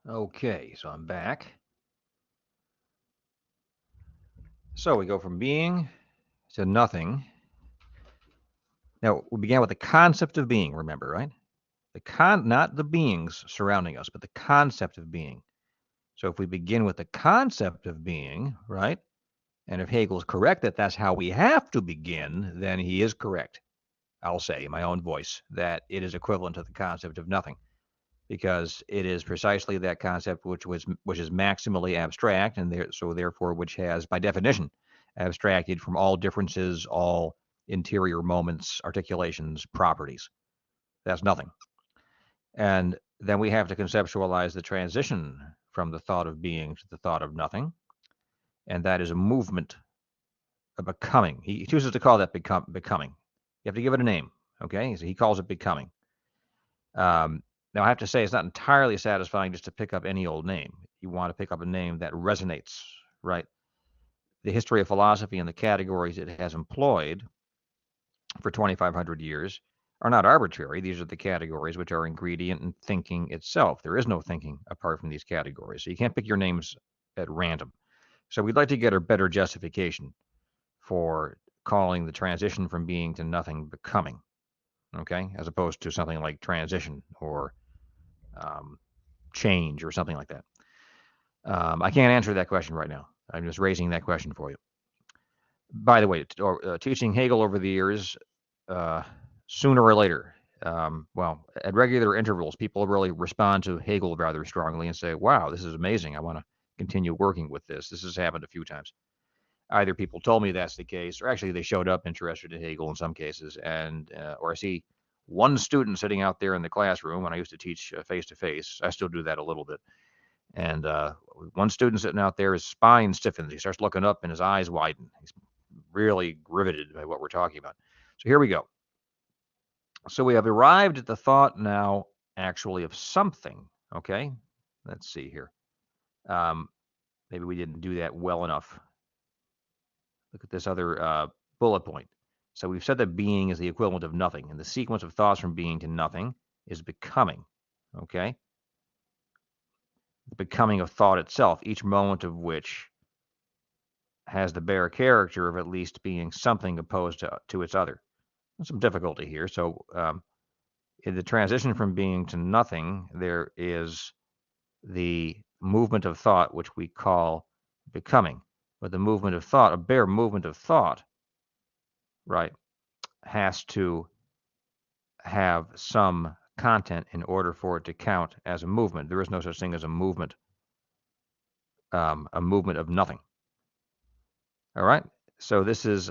Okay, so I'm back. So we go from being to nothing. Now, we began with the concept of being, remember, right? Not the beings surrounding us, but the concept of being. So if we begin with the concept of being, right? And if Hegel's correct that that's how we have to begin, then he is correct. I'll say in my own voice that it is equivalent to the concept of nothing, because it is precisely that concept which is maximally abstract, and so therefore which has, by definition, abstracted from all differences, all interior moments, articulations, properties. That's nothing. And then we have to conceptualize the transition from the thought of being to the thought of nothing, and that is a movement, a becoming. He chooses to call that becoming. You have to give it a name, okay? So he calls it becoming. Now, I have to say, it's not entirely satisfying just to pick up any old name. You want to pick up a name that resonates, right? The history of philosophy and the categories it has employed for 2,500 years are not arbitrary. These are the categories which are ingredient in thinking itself. There is no thinking apart from these categories. So you can't pick your names at random. So we'd like to get a better justification for calling the transition from being to nothing becoming, okay, as opposed to something like transition or um, change or something like that. I can't answer that question right now. I'm just raising that question for you. By the way, teaching Hegel over the years, uh, sooner or later, well, at regular intervals, people really respond to Hegel rather strongly and say, wow, this is amazing. I want to continue working with this. This has happened a few times. Either people told me that's the case, or actually they showed up interested in Hegel in some cases, and or I see one student sitting out there in the classroom when I used to teach face to face. I still do that a little bit. And one student sitting out there, his spine stiffens. He starts looking up and his eyes widen. He's really riveted by what we're talking about. So here we go. So we have arrived at the thought now actually of something. Okay. Let's see here. Um, maybe we didn't do that well enough. Look at this other bullet point. So we've said that being is the equivalent of nothing, and the sequence of thoughts from being to nothing is becoming. Okay. The becoming of thought itself, each moment of which has the bare character of at least being something opposed to its other. There's some difficulty here. So in the transition from being to nothing, there is the movement of thought, which we call becoming. But the movement of thought, a bare movement of thought, right, has to have some content in order for it to count as a movement. There is no such thing as a movement of nothing. All right. So this is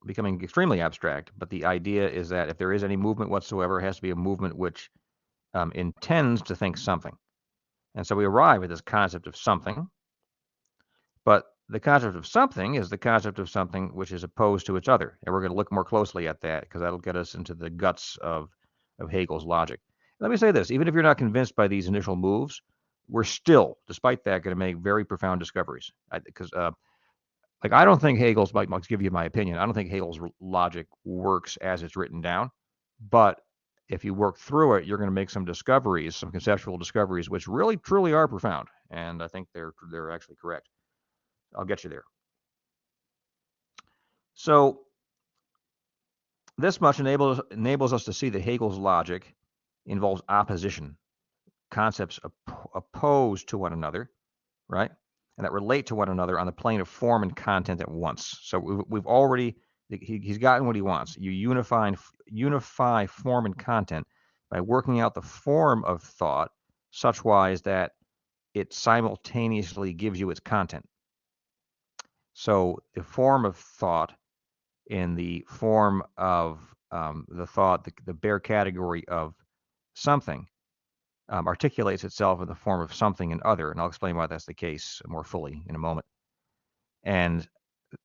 becoming extremely abstract, but the idea is that if there is any movement whatsoever, it has to be a movement which intends to think something. And so we arrive at this concept of something, but the concept of something is the concept of something which is opposed to its other. And we're going to look more closely at that because that'll get us into the guts of Hegel's logic. Let me say this, even if you're not convinced by these initial moves, we're still, despite that, going to make very profound discoveries. Because like, I don't think Hegel's, I'll give you my opinion, I don't think Hegel's logic works as it's written down, but if you work through it, you're going to make some discoveries, some conceptual discoveries, which really, truly are profound. And I think they're actually correct. I'll get you there. So this much enables us to see that Hegel's logic involves opposition, concepts opposed to one another, right? And that relate to one another on the plane of form and content at once. So we've already, he's gotten what he wants. You unify form and content by working out the form of thought such wise that it simultaneously gives you its content. So the form of thought in the form of the thought, the bare category of something, articulates itself in the form of something and other, and I'll explain why that's the case more fully in a moment. And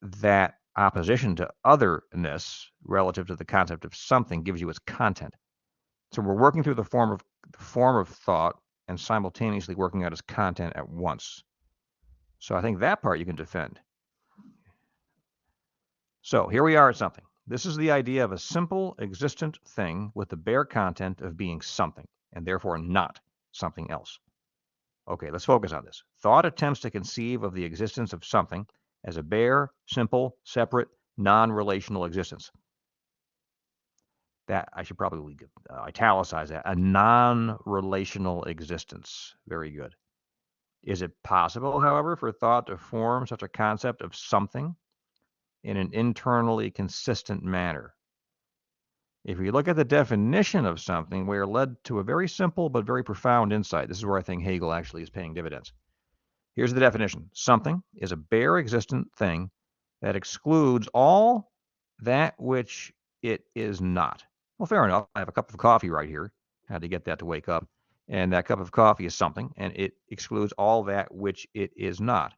that opposition to otherness relative to the concept of something gives you its content. So we're working through the form of thought and simultaneously working out its content at once. So I think that part you can defend. So here we are at something. This is the idea of a simple existent thing with the bare content of being something, and therefore not something else. Okay, let's focus on this. Thought attempts to conceive of the existence of something as a bare, simple, separate, non-relational existence. That I should probably italicize that. A non-relational existence. Very good. Is it possible, however, for thought to form such a concept of something in an internally consistent manner? If we look at the definition of something, we are led to a very simple but very profound insight. This is where I think Hegel actually is paying dividends. Here's the definition. Something is a bare existent thing that excludes all that which it is not. Well, fair enough. I have a cup of coffee right here. Had to get that to wake up. And that cup of coffee is something, and it excludes all that which it is not.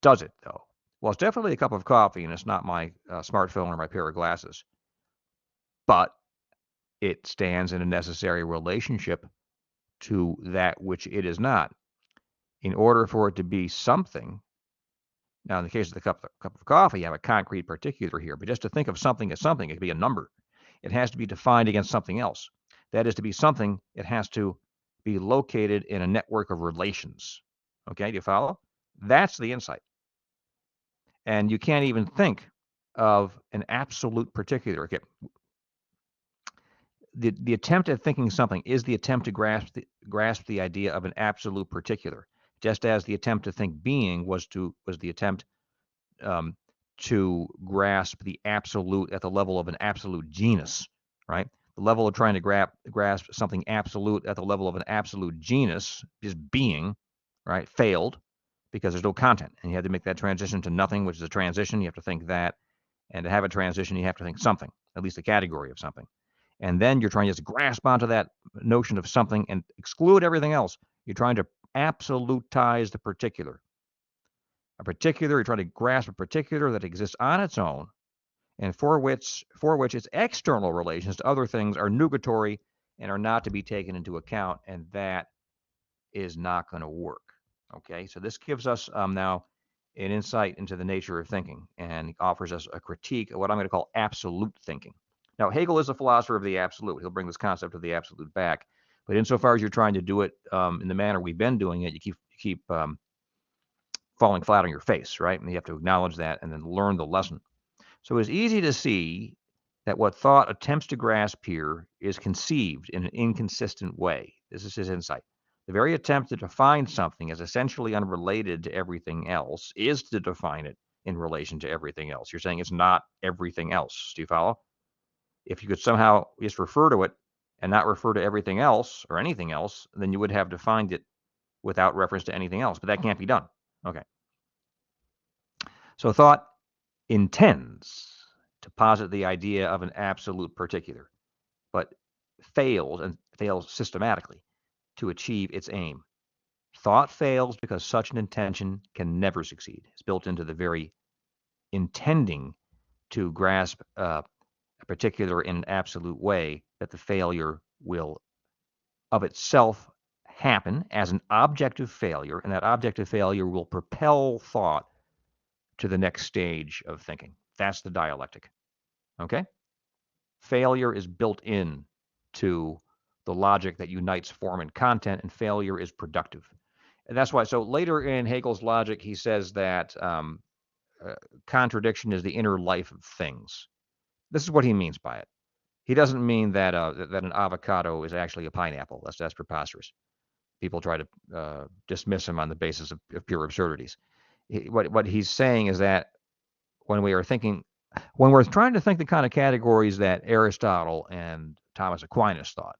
Does it, though? Well, it's definitely a cup of coffee, and it's not my smartphone or my pair of glasses. But it stands in a necessary relationship to that which it is not. In order for it to be something, now in the case of the cup of coffee, you have a concrete particular here, but just to think of something as something, it could be a number. It has to be defined against something else. That is, to be something, it has to be located in a network of relations. Okay, do you follow? That's the insight. And you can't even think of an absolute particular. Okay, the attempt at thinking something is the attempt to grasp the idea of an absolute particular, just as the attempt to think being was the attempt to grasp the absolute at the level of an absolute genus, right? The level of trying to grasp something absolute at the level of an absolute genus is being, right? Failed because there's no content, and you have to make that transition to nothing, which is a transition. You have to think that, and to have a transition, you have to think something, at least a category of something. And then you're trying to just grasp onto that notion of something and exclude everything else. You're trying to absolutize the particular. A particular, you're trying to grasp a particular that exists on its own and for which its external relations to other things are nugatory and are not to be taken into account, and that is not going to work. Okay, so this gives us now an insight into the nature of thinking and offers us a critique of what I'm going to call absolute thinking. Now, Hegel is a philosopher of the absolute. He'll bring this concept of the absolute back. But insofar as you're trying to do it in the manner we've been doing it, you keep falling flat on your face, right? And you have to acknowledge that and then learn the lesson. So it's easy to see that what thought attempts to grasp here is conceived in an inconsistent way. This is his insight. The very attempt to define something as essentially unrelated to everything else is to define it in relation to everything else. You're saying it's not everything else. Do you follow? If you could somehow just refer to it and not refer to everything else or anything else, then you would have defined it without reference to anything else. But that can't be done. Okay. So thought intends to posit the idea of an absolute particular, but fails systematically to achieve its aim. Thought fails because such an intention can never succeed. It's built into the very intending to grasp a particular in an absolute way that the failure will of itself happen as an objective failure, and that objective failure will propel thought to the next stage of thinking. That's the dialectic. Okay? Failure is built in to the logic that unites form and content, and failure is productive. And that's why, so later in Hegel's logic, he says that contradiction is the inner life of things. This is what he means by it. He doesn't mean that that an avocado is actually a pineapple. That's preposterous. People try to dismiss him on the basis of pure absurdities. What he's saying is that when we're trying to think the kind of categories that Aristotle and Thomas Aquinas thought,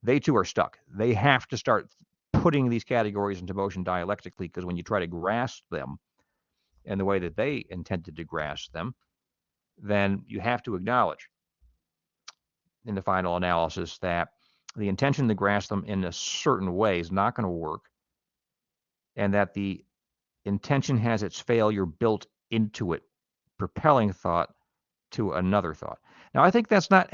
they too are stuck. They have to start putting these categories into motion dialectically, because when you try to grasp them in the way that they intended to grasp them, then you have to acknowledge in the final analysis that the intention to grasp them in a certain way is not going to work, and that the intention has its failure built into it, propelling thought to another thought. Now, I think that's not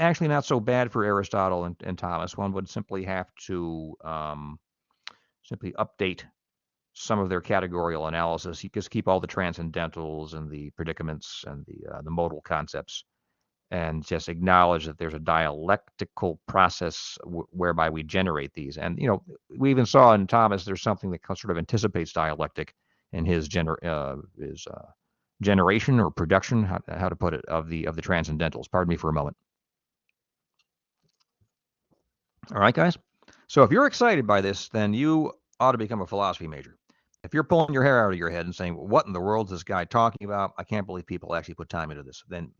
so bad for Aristotle and Thomas. One would simply have to simply update some of their categorical analysis. You just keep all the transcendentals and the predicaments and the modal concepts, and just acknowledge that there's a dialectical process whereby we generate these. And, we even saw in Thomas there's something that sort of anticipates dialectic in his generation or production, how to put it, of the transcendentals. Pardon me for a moment. All right, guys. So if you're excited by this, then you ought to become a philosophy major. If you're pulling your hair out of your head and saying, what in the world is this guy talking about? I can't believe people actually put time into this. Then,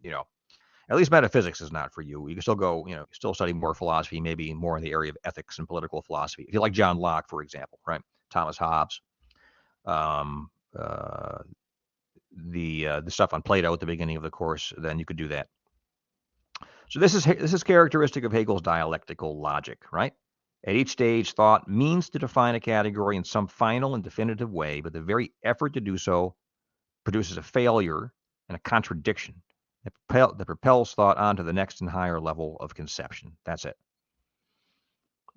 at least metaphysics is not for you. You can still go, still study more philosophy, maybe more in the area of ethics and political philosophy. If you like John Locke, for example, right? Thomas Hobbes, um, the stuff on Plato at the beginning of the course, then you could do that. So this is characteristic of Hegel's dialectical logic, right? At each stage, thought means to define a category in some final and definitive way, but the very effort to do so produces a failure and a contradiction that propels thought onto the next and higher level of conception. That's it.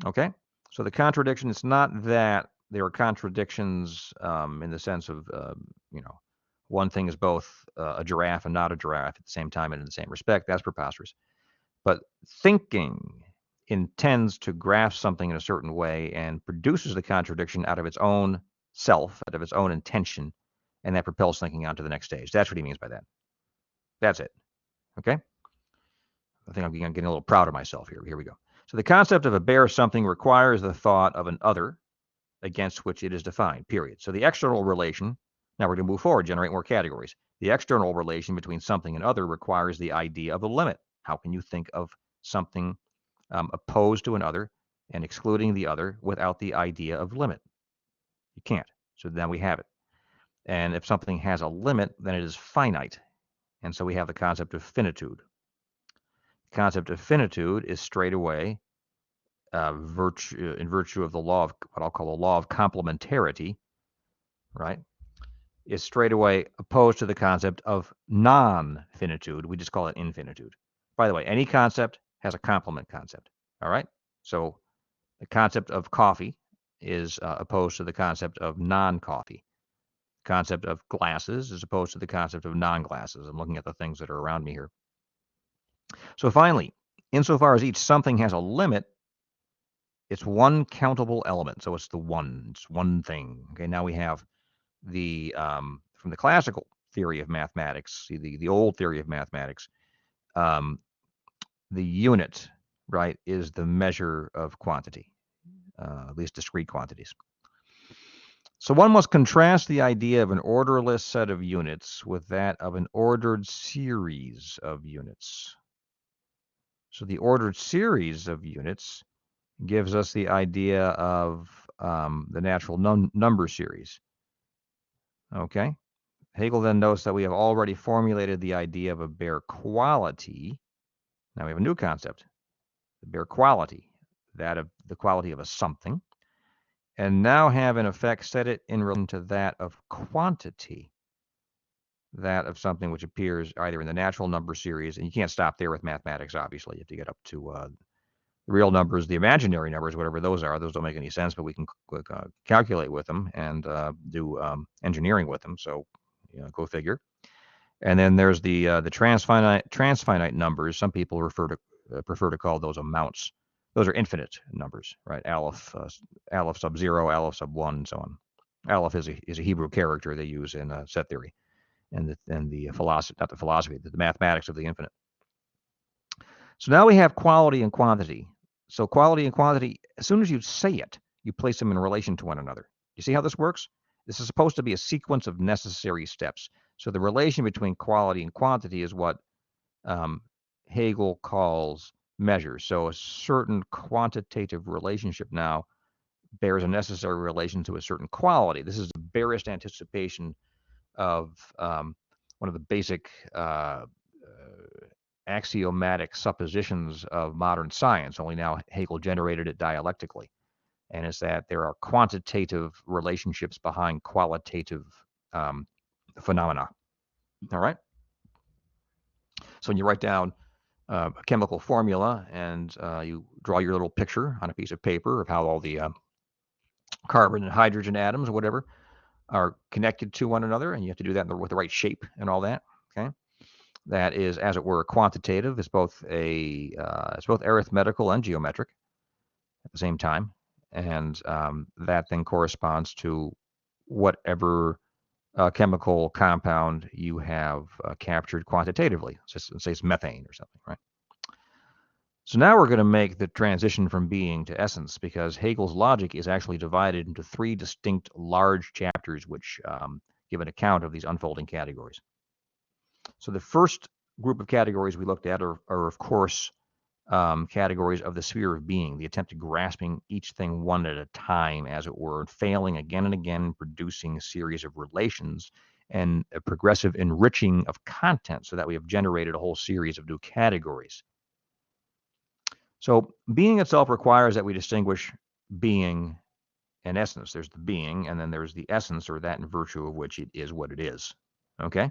Okay? So the contradiction, it's not that there are contradictions in the sense of, one thing is both a giraffe and not a giraffe at the same time and in the same respect. That's preposterous. But thinking intends to grasp something in a certain way and produces the contradiction out of its own self, out of its own intention, and that propels thinking on to the next stage. That's what he means by that. That's it. Okay? I think I'm getting a little proud of myself here. Here we go. So the concept of a bare something requires the thought of an other against which it is defined, period. So the external relation, now we're going to move forward, generate more categories. The external relation between something and other requires the idea of a limit. How can you think of something opposed to another and excluding the other without the idea of limit? You can't. So then we have it. And if something has a limit, then it is finite. And so we have the concept of finitude. The concept of finitude is straight away in virtue of the law of what I'll call the law of complementarity, right? Is straight away opposed to the concept of non-finitude. We just call it infinitude. By the way, any concept has a complement concept. All right. So the concept of coffee is opposed to the concept of non-coffee. The concept of glasses is opposed to the concept of non-glasses. I'm looking at the things that are around me here. So finally, insofar as each something has a limit, it's one countable element. So it's it's one thing. Okay, now we have the from the classical theory of mathematics, the old theory of mathematics, the unit, right, is the measure of quantity, at least discrete quantities. So one must contrast the idea of an orderless set of units with that of an ordered series of units. So the ordered series of units gives us the idea of the natural number series. Okay. Hegel then notes that we have already formulated the idea of a bare quality. Now we have a new concept, the bare quality, that of the quality of a something, and now have in effect set it in relation to that of quantity, that of something which appears either in the natural number series, and you can't stop there with mathematics, obviously. You have to get up to the real numbers, the imaginary numbers, whatever those are. Those don't make any sense, but we can calculate with them and do engineering with them. So, go figure. And then there's the transfinite numbers. Some people prefer to call those amounts. Those are infinite numbers, right? Aleph sub 0, Aleph sub 1, and so on. Aleph is a Hebrew character they use in set theory, and the philosophy, not the philosophy, the mathematics of the infinite. So now we have quality and quantity. So quality and quantity, as soon as you say it, you place them in relation to one another. You see how this works? This is supposed to be a sequence of necessary steps. So the relation between quality and quantity is what Hegel calls measure. So a certain quantitative relationship now bears a necessary relation to a certain quality. This is the barest anticipation of one of the basic axiomatic suppositions of modern science, only now Hegel generated it dialectically. And it's that there are quantitative relationships behind qualitative phenomena. All right? So when you write down a chemical formula and you draw your little picture on a piece of paper of how all the carbon and hydrogen atoms or whatever are connected to one another, and you have to do that with the right shape and all that, okay? that is, as it were, quantitative. It's both arithmetical and geometric at the same time, and that then corresponds to whatever chemical compound you have captured quantitatively. Just say it's methane or something, right? So now we're going to make the transition from being to essence, because Hegel's logic is actually divided into three distinct large chapters which give an account of these unfolding categories. So the first group of categories we looked at are of course, categories of the sphere of being, the attempt at grasping each thing one at a time, as it were, and failing again and again, producing a series of relations and a progressive enriching of content so that we have generated a whole series of new categories. So being itself requires that we distinguish being and essence. There's the being, and then there's the essence, or that in virtue of which it is what it is. Okay?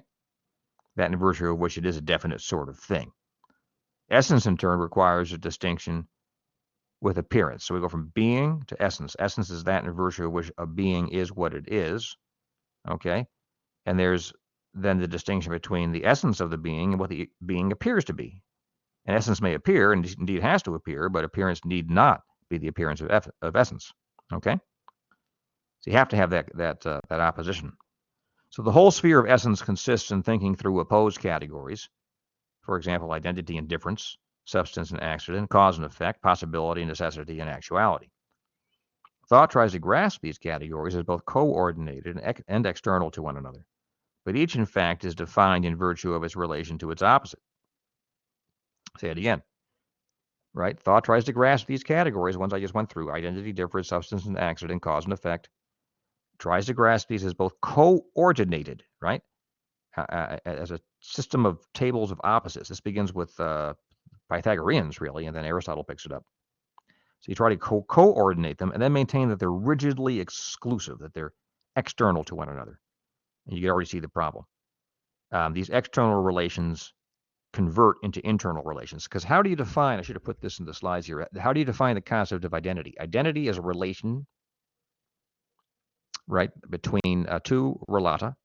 That in virtue of which it is a definite sort of thing. Essence, in turn, requires a distinction with appearance. So we go from being to essence. Essence is that in virtue of which a being is what it is. Okay? And there's then the distinction between the essence of the being and what the being appears to be. And essence may appear, and indeed has to appear, but appearance need not be the appearance of essence. Okay? So you have to have that opposition. So the whole sphere of essence consists in thinking through opposed categories. For example, identity and difference, substance and accident, cause and effect, possibility, necessity, and actuality. Thought tries to grasp these categories as both coordinated and external to one another, but each in fact is defined in virtue of its relation to its opposite. Say it again. Right? Thought tries to grasp these categories, ones I just went through, identity, difference, substance and accident, cause and effect, tries to grasp these as both coordinated, right? As a system of tables of opposites. This begins with Pythagoreans, really, and then Aristotle picks it up. So you try to coordinate them and then maintain that they're rigidly exclusive, that they're external to one another. And you can already see the problem. These external relations convert into internal relations. Because how do you define, I should have put this in the slides here, how do you define the concept of identity? Identity is a relation, right, between two relata,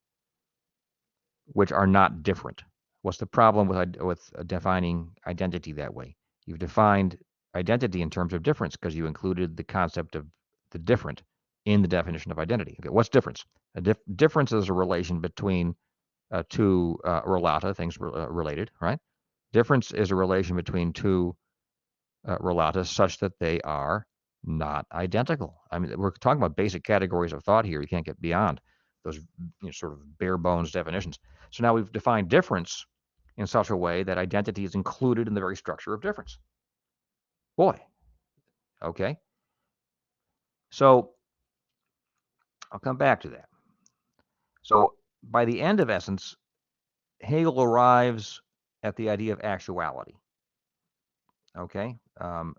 which are not different. What's the problem with defining identity that way? You've defined identity in terms of difference because you included the concept of the different in the definition of identity. Okay, what's difference? Difference is a relation between two relata, things related, right? Difference is a relation between two relata such that they are not identical. I mean, we're talking about basic categories of thought here. You can't get beyond those sort of bare bones definitions. So now we've defined difference in such a way that identity is included in the very structure of difference. Boy, okay. So I'll come back to that. So by the end of essence, Hegel arrives at the idea of actuality. Okay,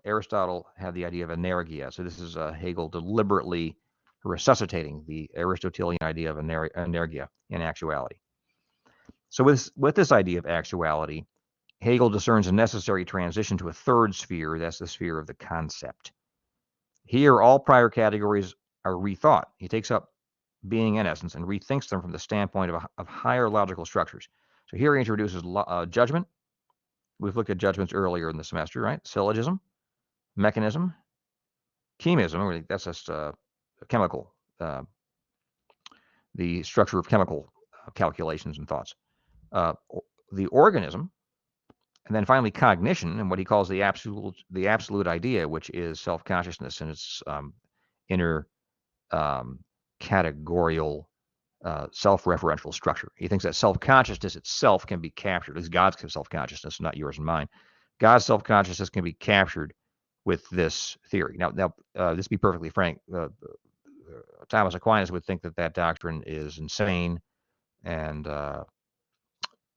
Aristotle had the idea of energia. So this is Hegel deliberately resuscitating the Aristotelian idea of energia in actuality. So with this idea of actuality, Hegel discerns a necessary transition to a third sphere. That's the sphere of the concept. Here, all prior categories are rethought. He takes up being and essence and rethinks them from the standpoint of higher logical structures. So here he introduces judgment. We've looked at judgments earlier in the semester, right? Syllogism, mechanism, chemism, that's just chemical, the structure of chemical calculations and thoughts. The organism, and then finally cognition, and what he calls the absolute idea, which is self-consciousness in its inner categorial self-referential structure. He thinks that self-consciousness itself can be captured, at least God's self-consciousness, not yours and mine. God's self-consciousness can be captured with this theory. Now, let's be perfectly frank. Thomas Aquinas would think that doctrine is insane and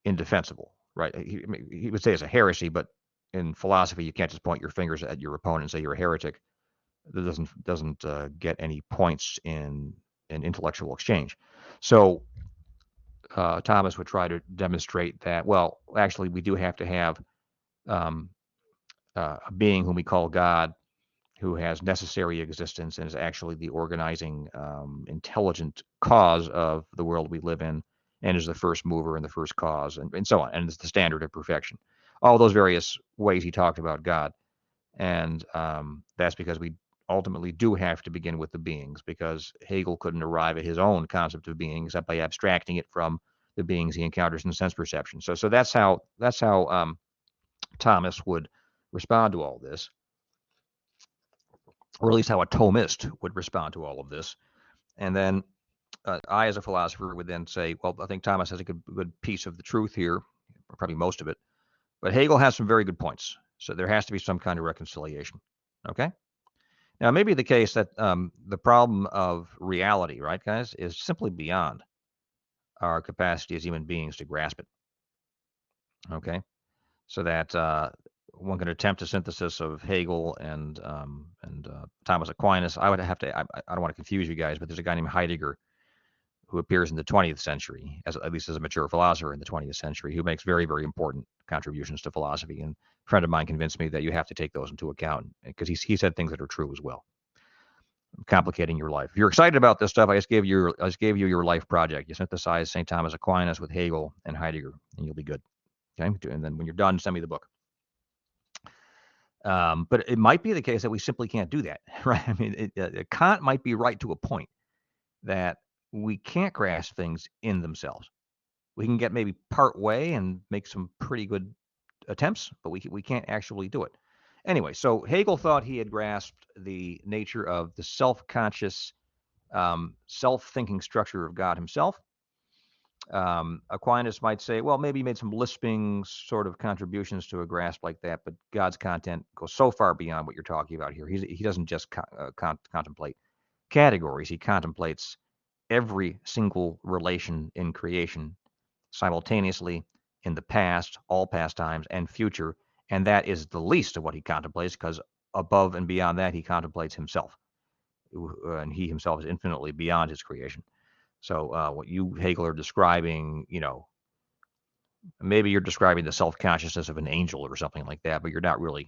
indefensible, right? He would say it's a heresy, but in philosophy, you can't just point your fingers at your opponent and say you're a heretic. That doesn't get any points in an intellectual exchange. So Thomas would try to demonstrate that, well, actually, we do have to have a being whom we call God, who has necessary existence and is actually the organizing, intelligent cause of the world we live in. and is the first mover and the first cause, and so on, and is the standard of perfection. All those various ways he talked about God. And that's because we ultimately do have to begin with the beings, because Hegel couldn't arrive at his own concept of being except by abstracting it from the beings he encounters in sense perception. So that's how Thomas would respond to all this, or at least how a Thomist would respond to all of this. And then I, as a philosopher, would then say, well, I think Thomas has a good piece of the truth here, probably most of it, but Hegel has some very good points. So there has to be some kind of reconciliation. Okay. Now, it may be the case that the problem of reality, right, guys, is simply beyond our capacity as human beings to grasp it. Okay. So that one can attempt a synthesis of Hegel and Thomas Aquinas. I would have to. I don't want to confuse you guys, but there's a guy named Heidegger who appears in the 20th century, at least as a mature philosopher in the 20th century, who makes very, very important contributions to philosophy. And a friend of mine convinced me that you have to take those into account, because he said things that are true as well. Complicating your life. If you're excited about this stuff, I just gave you your life project. You synthesize St. Thomas Aquinas with Hegel and Heidegger, and you'll be good. Okay, and then when you're done, send me the book. But it might be the case that we simply can't do that, right? I mean, Kant might be right to a point that we can't grasp things in themselves. We can get maybe part way and make some pretty good attempts, but we can't actually do it. Anyway, so Hegel thought he had grasped the nature of the self-conscious, self-thinking structure of God himself. Aquinas might say, well, maybe he made some lisping sort of contributions to a grasp like that, but God's content goes so far beyond what you're talking about here. He doesn't just contemplate categories. He contemplates every single relation in creation simultaneously in the past, all past times, and future. And that is the least of what he contemplates, because above and beyond that, he contemplates himself. And he himself is infinitely beyond his creation. So what you, Hegel, are describing, maybe you're describing the self-consciousness of an angel or something like that, but you're not really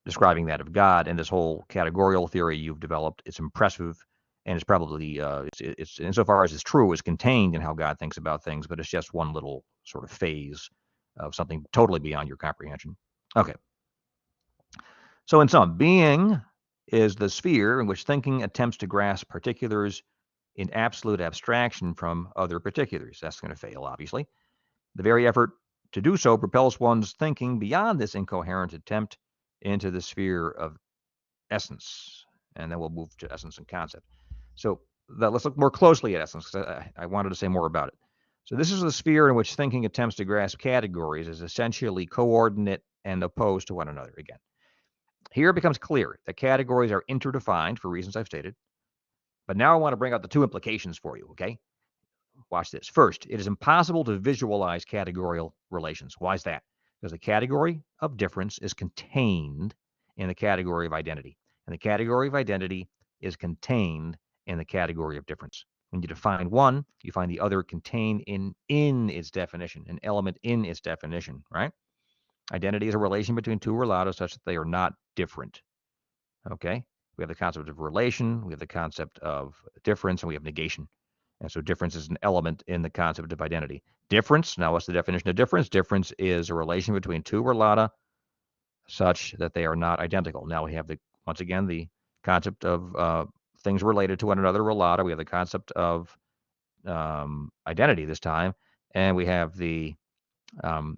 describing that of God. And this whole categorical theory you've developed, it's impressive, and it's probably, it's insofar as it's true, is contained in how God thinks about things, but it's just one little sort of phase of something totally beyond your comprehension. Okay. So in sum, being is the sphere in which thinking attempts to grasp particulars in absolute abstraction from other particulars. That's going to fail, obviously. The very effort to do so propels one's thinking beyond this incoherent attempt into the sphere of essence. And then we'll move to essence and concept. So let's look more closely at essence, because I wanted to say more about it. So this is the sphere in which thinking attempts to grasp categories as essentially coordinate and opposed to one another. Again, here it becomes clear that categories are interdefined for reasons I've stated. But now I want to bring out the two implications for you, okay? Watch this. First, it is impossible to visualize categorical relations. Why is that? Because the category of difference is contained in the category of identity. And the category of identity is contained in the category of difference. When you define one, you find the other contained in its definition, an element in its definition, right? Identity is a relation between two relata such that they are not different. Okay? We have the concept of relation, we have the concept of difference, and we have negation. And so difference is an element in the concept of identity. Difference, now what's the definition of difference? Difference is a relation between two relata such that they are not identical. Now we have, once again, the concept of things related to one another, relata. We have the concept of identity this time, and we have the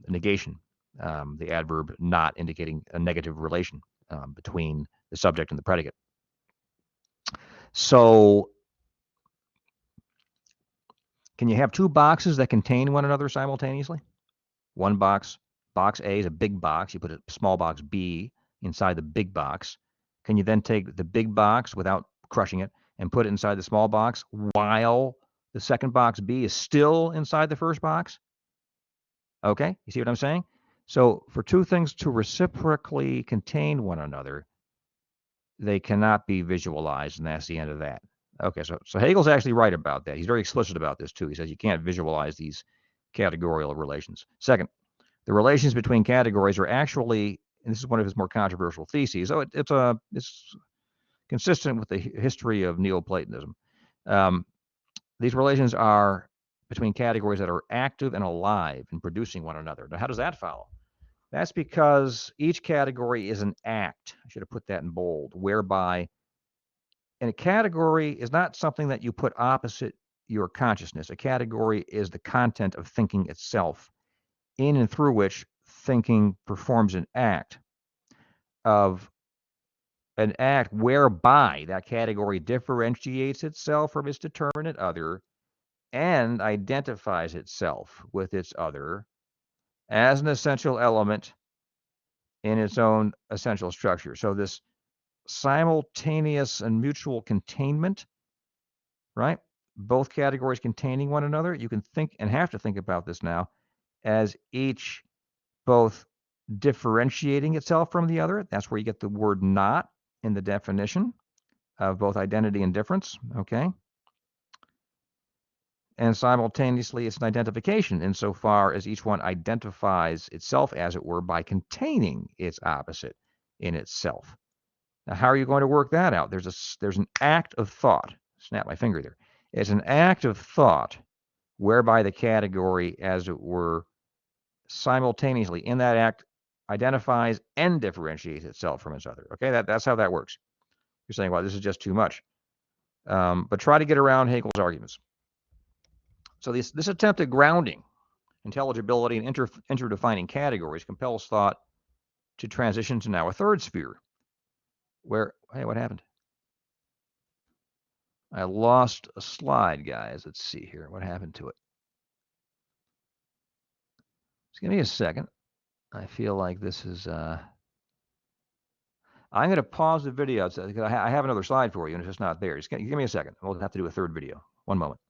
negation, the adverb not, indicating a negative relation between the subject and the predicate. So can you have two boxes that contain one another simultaneously? One box, box A is a big box. You put a small box B inside the big box. Can you then take the big box without crushing it and put it inside the small box while the second box B is still inside the first box? Okay, you see what I'm saying? So for two things to reciprocally contain one another, they cannot be visualized, and that's the end of that. Okay, so Hegel's actually right about that. He's very explicit about this too. He says you can't visualize these categorical relations. Second, the relations between categories are actually, and this is one of his more controversial theses, so it's consistent with the history of Neoplatonism. These relations are between categories that are active and alive in producing one another. Now, how does that follow? That's because each category is an act. I should have put that in bold, whereby and a category is not something that you put opposite your consciousness. A category is the content of thinking itself, in and through which thinking performs an act whereby that category differentiates itself from its determinate other and identifies itself with its other as an essential element in its own essential structure. So this simultaneous and mutual containment, right? Both categories containing one another. You can think and have to think about this now as each both differentiating itself from the other. That's where you get the word not in the definition of both identity and difference, okay? And simultaneously, it's an identification insofar as each one identifies itself, as it were, by containing its opposite in itself. Now, how are you going to work that out? There's an act of thought. Snap my finger there. It's an act of thought whereby the category, as it were, simultaneously in that act identifies and differentiates itself from its other. Okay, that's how that works. You're saying, well, this is just too much. But try to get around Hegel's arguments. So this attempt at grounding intelligibility and interdefining categories compels thought to transition to now a third sphere where, hey, what happened? I lost a slide, guys. Let's see here. What happened to it? Just give me a second. I feel like this is, I'm going to pause the video because I have another slide for you and it's just not there. Just give me a second. We'll have to do a third video. One moment.